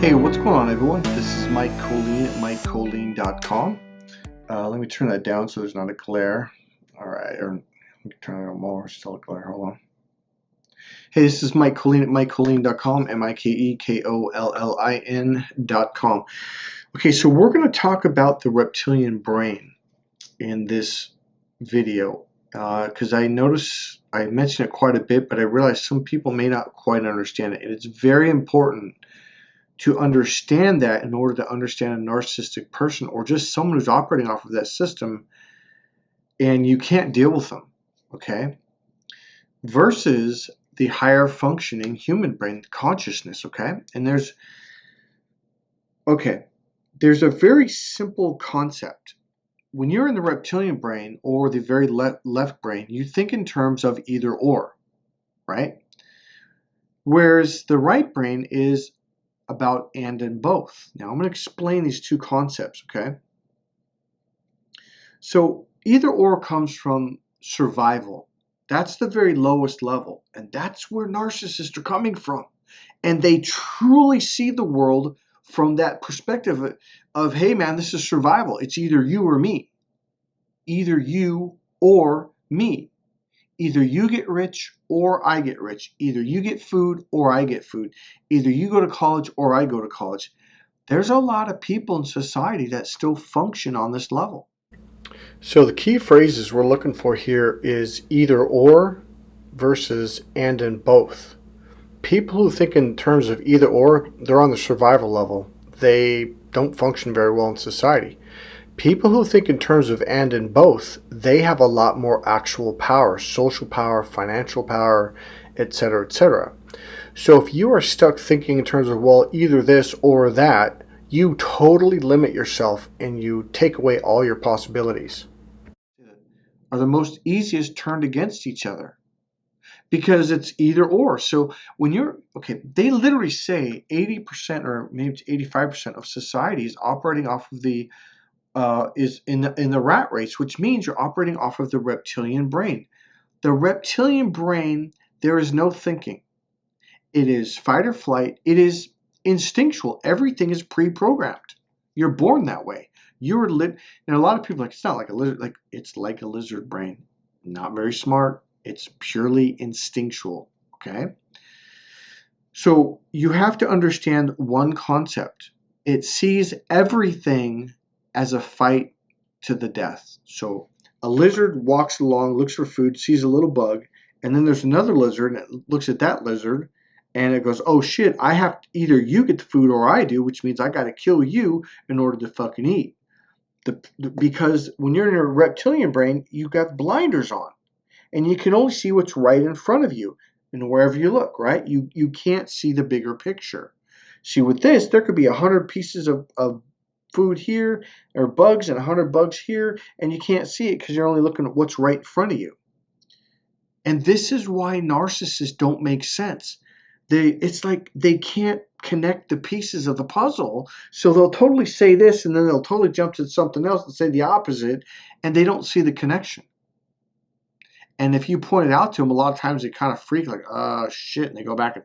Hey, what's going on, everyone? This is Mike Colleen at MikeColleen.com. Let me turn that down so there's not a glare. All right, or let me turn it on more. Still a glare. Hold on. Hey, this is Mike Colleen at MikeColleen.com. MikeCollin.com. Okay, so we're going to talk about the reptilian brain in this video because I notice I mentioned it quite a bit, but I realize some people may not quite understand it, and it's very important to understand that in order to understand a narcissistic person or just someone who's operating off of that system and you can't deal with them, okay? Versus the higher functioning human brain consciousness, okay? And there's a very simple concept. When you're in the reptilian brain or the very left brain, you think in terms of either or, right? Whereas the right brain is about and both. Now I'm going to explain these two concepts, okay? So either or comes from survival. That's the very lowest level, and that's where narcissists are coming from. And they truly see the world from that perspective of hey man, this is survival. It's either you or me. Either you or me. Either you get rich or I get rich. Either you get food or I get food. Either you go to college or I go to college. There's a lot of people in society that still function on this level. So the key phrases we're looking for here is either or versus and both. People who think in terms of either or, they're on the survival level. They don't function very well in society. People who think in terms of and both, they have a lot more actual power, social power, financial power, etc., etc. So if you are stuck thinking in terms of, well, either this or that, you totally limit yourself and you take away all your possibilities. Are the most easiest turned against each other because it's either or. So when you're, they literally say 80% or maybe it's 85% of society is operating off of the is in the rat race, which means you're operating off of the reptilian brain. The reptilian brain, there is no thinking. It is fight or flight. It is instinctual. Everything is pre-programmed. You're born that way. And a lot of people are like, it's not like a lizard. Like it's like a lizard brain. Not very smart. It's purely instinctual. Okay. So you have to understand one concept. It sees everything as a fight to the death. So a lizard walks along, looks for food, sees a little bug, and then there's another lizard, and it looks at that lizard, and it goes, oh shit, I have to, either you get the food or I do, which means I got to kill you in order to fucking eat. Because when you're in a reptilian brain, you got blinders on, and you can only see what's right in front of you, and wherever you look, right? You can't see the bigger picture. See, with this, there could be 100 pieces of food here or bugs and 100 bugs here, and you can't see it because you're only looking at what's right in front of you. And this is why narcissists don't make sense. It's like they can't connect the pieces of the puzzle, so they'll totally say this and then they'll totally jump to something else and say the opposite, and they don't see the connection. And if you point it out to them, a lot of times they kind of freak like, oh shit, and they go back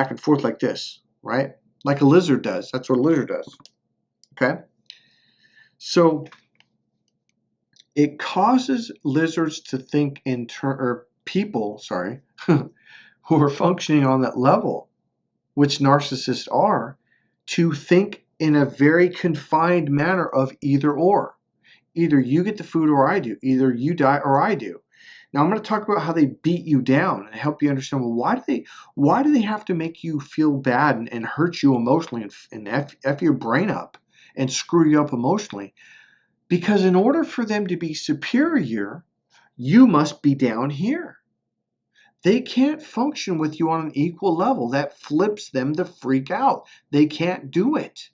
and forth like this, right? Like a lizard does. That's what a lizard does. Okay, so it causes lizards to think people, who are functioning on that level, which narcissists are, to think in a very confined manner of either or. Either you get the food or I do. Either you die or I do. Now I'm going to talk about how they beat you down and help you understand, well, why do they have to make you feel bad and hurt you emotionally and F your brain up and screw you up emotionally? Because in order for them to be superior, you must be down here. They can't function with you on an equal level. That flips them to freak out. They can't do it.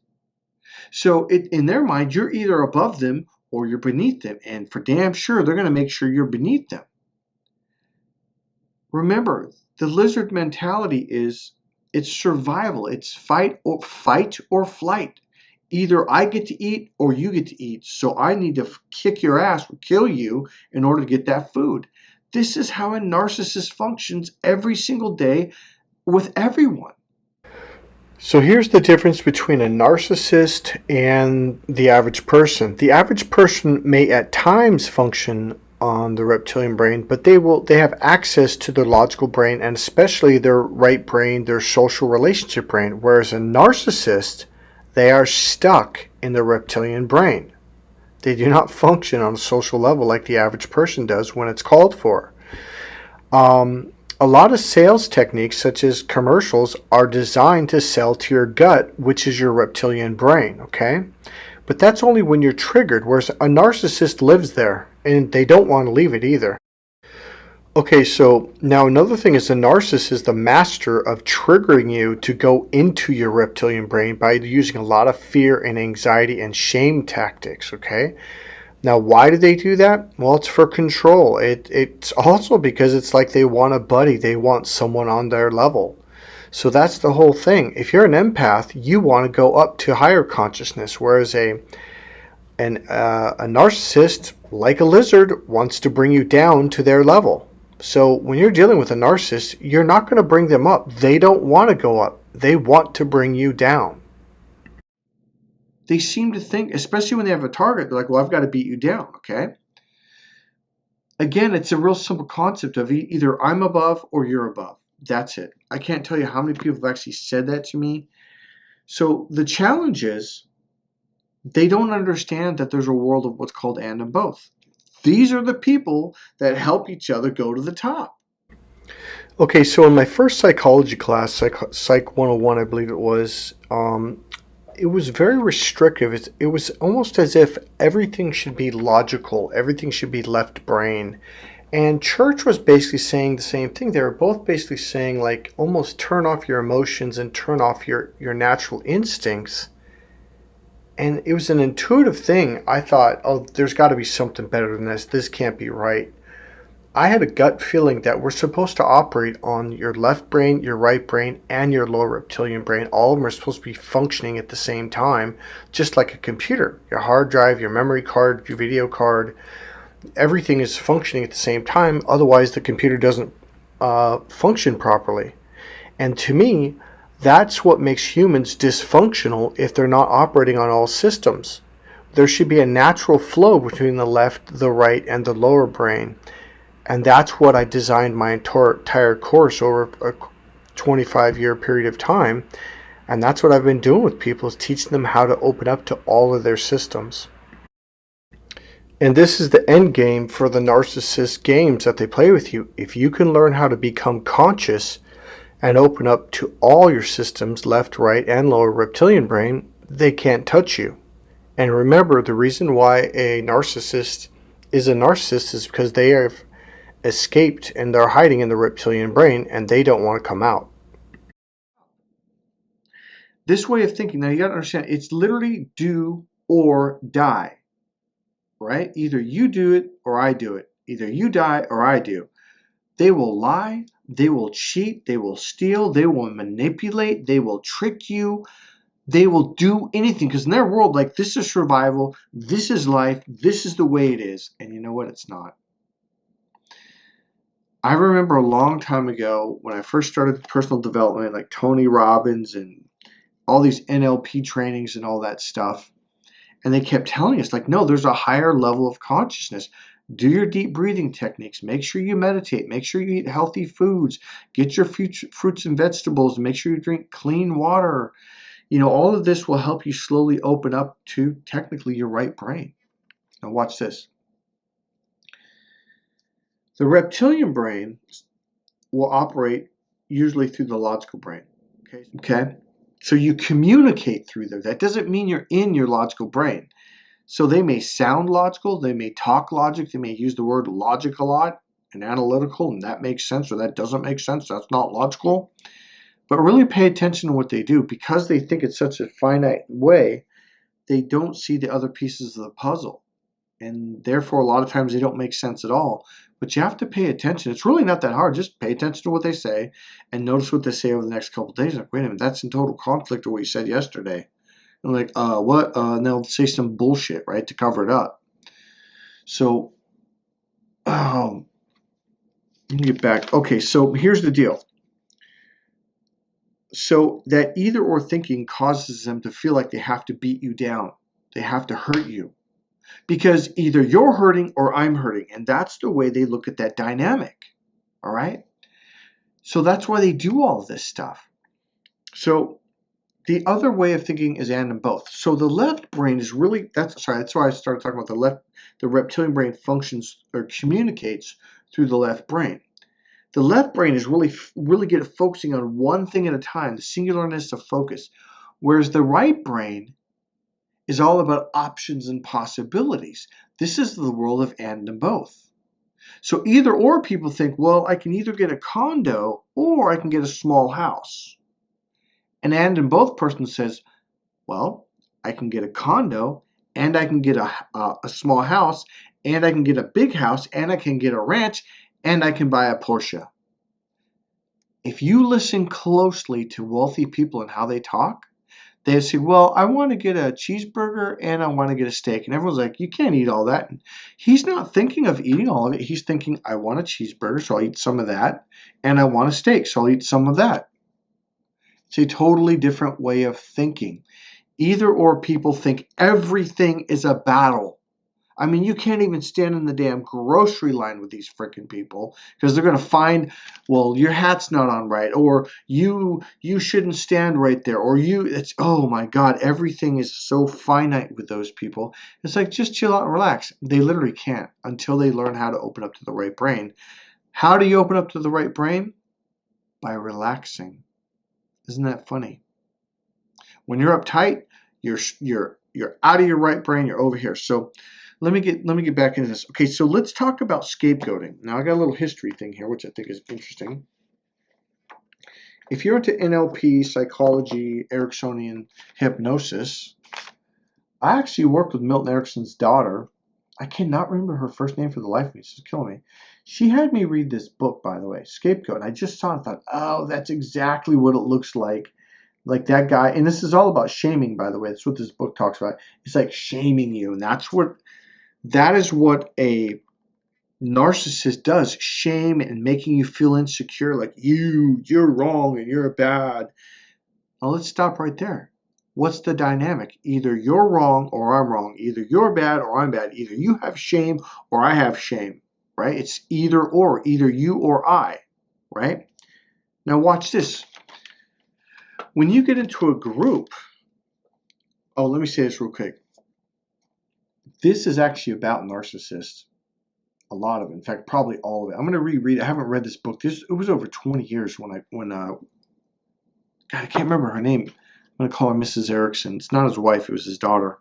So in their mind, you're either above them or you're beneath them. And for damn sure, they're going to make sure you're beneath them. Remember, the lizard mentality it's survival. It's fight or flight. Either I get to eat or you get to eat. So I need to kick your ass or kill you in order to get that food. This is how a narcissist functions every single day with everyone. So here's the difference between a narcissist and the average person. The average person may at times function on the reptilian brain, but they have access to their logical brain and especially their right brain, their social relationship brain, whereas a narcissist, they are stuck in the reptilian brain. They do not function on a social level like the average person does when it's called for. Um, a lot of sales techniques, such as commercials, are designed to sell to your gut, which is your reptilian brain, okay? But that's only when you're triggered, whereas a narcissist lives there, and they don't want to leave it either. Okay, so now another thing is the narcissist is the master of triggering you to go into your reptilian brain by using a lot of fear and anxiety and shame tactics, okay? Now, why do they do that? Well, it's for control. It's also because it's like they want a buddy. They want someone on their level. So that's the whole thing. If you're an empath, you want to go up to higher consciousness, whereas a narcissist, like a lizard, wants to bring you down to their level. So when you're dealing with a narcissist, you're not going to bring them up. They don't want to go up. They want to bring you down. They seem to think, especially when they have a target, they're like, well, I've got to beat you down, okay? Again, it's a real simple concept of either I'm above or you're above. That's it. I can't tell you how many people have actually said that to me. So the challenge is they don't understand that there's a world of what's called and both. These are the people that help each other go to the top. Okay, so in my first psychology class, Psych 101, I believe it was very restrictive. It was almost as if everything should be logical, everything should be left brain. And church was basically saying the same thing. They were both basically saying, like, almost turn off your emotions and turn off your natural instincts. And it was an intuitive thing. I thought, oh, there's got to be something better than this. This can't be right. I had a gut feeling that we're supposed to operate on your left brain, your right brain, and your lower reptilian brain. All of them are supposed to be functioning at the same time, just like a computer. Your hard drive, your memory card, your video card, everything is functioning at the same time. Otherwise, the computer doesn't function properly. And to me, that's what makes humans dysfunctional if they're not operating on all systems. There should be a natural flow between the left, the right, and the lower brain. And that's what I designed my entire course over a 25-year period of time. And that's what I've been doing with people, is teaching them how to open up to all of their systems. And this is the end game for the narcissist games that they play with you. If you can learn how to become conscious and open up to all your systems, left, right, and lower reptilian brain, they can't touch you. And remember, the reason why a narcissist is because they have escaped and they're hiding in the reptilian brain and they don't want to come out. This way of thinking, now you got to understand, it's literally do or die, right? Either you do it or I do it. Either you die or I do. They will lie, they will cheat, they will steal, they will manipulate, they will trick you, they will do anything, because in their world, like, this is survival, this is life, this is the way it is. And you know what? It's not. I remember a long time ago when I first started personal development, like Tony Robbins and all these NLP trainings and all that stuff. And they kept telling us, like, no, there's a higher level of consciousness. Do your deep breathing techniques. Make sure you meditate. Make sure you eat healthy foods. Get your fruits and vegetables. Make sure you drink clean water. You know, all of this will help you slowly open up to technically your right brain. Now watch this. The reptilian brain will operate usually through the logical brain. Okay? So you communicate through there. That doesn't mean you're in your logical brain. So they may sound logical, they may talk logic, they may use the word logic a lot and analytical, and that makes sense or that doesn't make sense. That's not logical. But really pay attention to what they do. Because they think it's such a finite way, they don't see the other pieces of the puzzle. And therefore, a lot of times they don't make sense at all. But you have to pay attention. It's really not that hard. Just pay attention to what they say and notice what they say over the next couple of days. Like, wait a minute, that's in total conflict with what you said yesterday. And like, what? And they'll say some bullshit, right, to cover it up. So, let me get back. Okay, so here's the deal. So that either or thinking causes them to feel like they have to beat you down. They have to hurt you. Because either you're hurting or I'm hurting. And that's the way they look at that dynamic. All right? So that's why they do all of this stuff. So the other way of thinking is and both. So the left brain is really, that's why I started talking about the reptilian brain functions or communicates through the left brain. The left brain is really good at focusing on one thing at a time, the singularness of focus. Whereas the right brain is all about options and possibilities. This is the world of and both. So either or people think, well, I can either get a condo or I can get a small house. And both person says, well, I can get a condo and I can get a small house and I can get a big house and I can get a ranch and I can buy a Porsche. If you listen closely to wealthy people and how they talk, they say, well, I want to get a cheeseburger and I want to get a steak. And everyone's like, you can't eat all that. And he's not thinking of eating all of it. He's thinking, I want a cheeseburger, so I'll eat some of that. And I want a steak, so I'll eat some of that. It's a totally different way of thinking. Either or people think everything is a battle. I mean, you can't even stand in the damn grocery line with these freaking people because they're going to find, well, your hat's not on right, or you shouldn't stand right there, or it's, oh my God, everything is so finite with those people. It's like, just chill out and relax. They literally can't until they learn how to open up to the right brain. How do you open up to the right brain? By relaxing. Isn't that funny? When you're uptight, you're out of your right brain, you're over here. So let me get back into this. Okay, so let's talk about scapegoating. Now I got a little history thing here, which I think is interesting. If you're into NLP, psychology, Ericksonian hypnosis, I actually worked with Milton Erickson's daughter. I cannot remember her first name for the life of me. This is killing me. She had me read this book, by the way, Scapegoat. I just saw it and thought, oh, that's exactly what it looks like. Like that guy. And this is all about shaming, by the way. That's what this book talks about. It's like shaming you. And that is what a narcissist does. Shame and making you feel insecure. Like you're wrong and you're bad. Now let's stop right there. What's the dynamic? Either you're wrong or I'm wrong. Either you're bad or I'm bad. Either you have shame or I have shame, right? It's either or, either you or I, right? Now watch this. When you get into a group, let me say this real quick. This is actually about narcissists. A lot of it. In fact, probably all of it. I'm going to reread it. I haven't read this book. It was over 20 years when God, I can't remember her name. I'm going to call her Mrs. Erickson. It's not his wife. It was his daughter.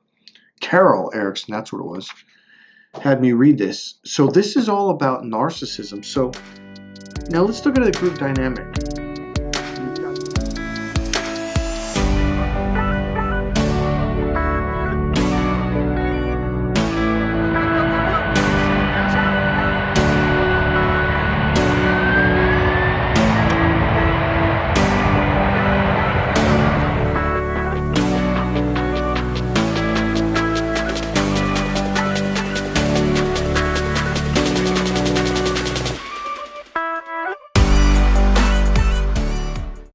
Carol Erickson. That's what it was. Had me read this. So this is all about narcissism. So now let's look at the group dynamic.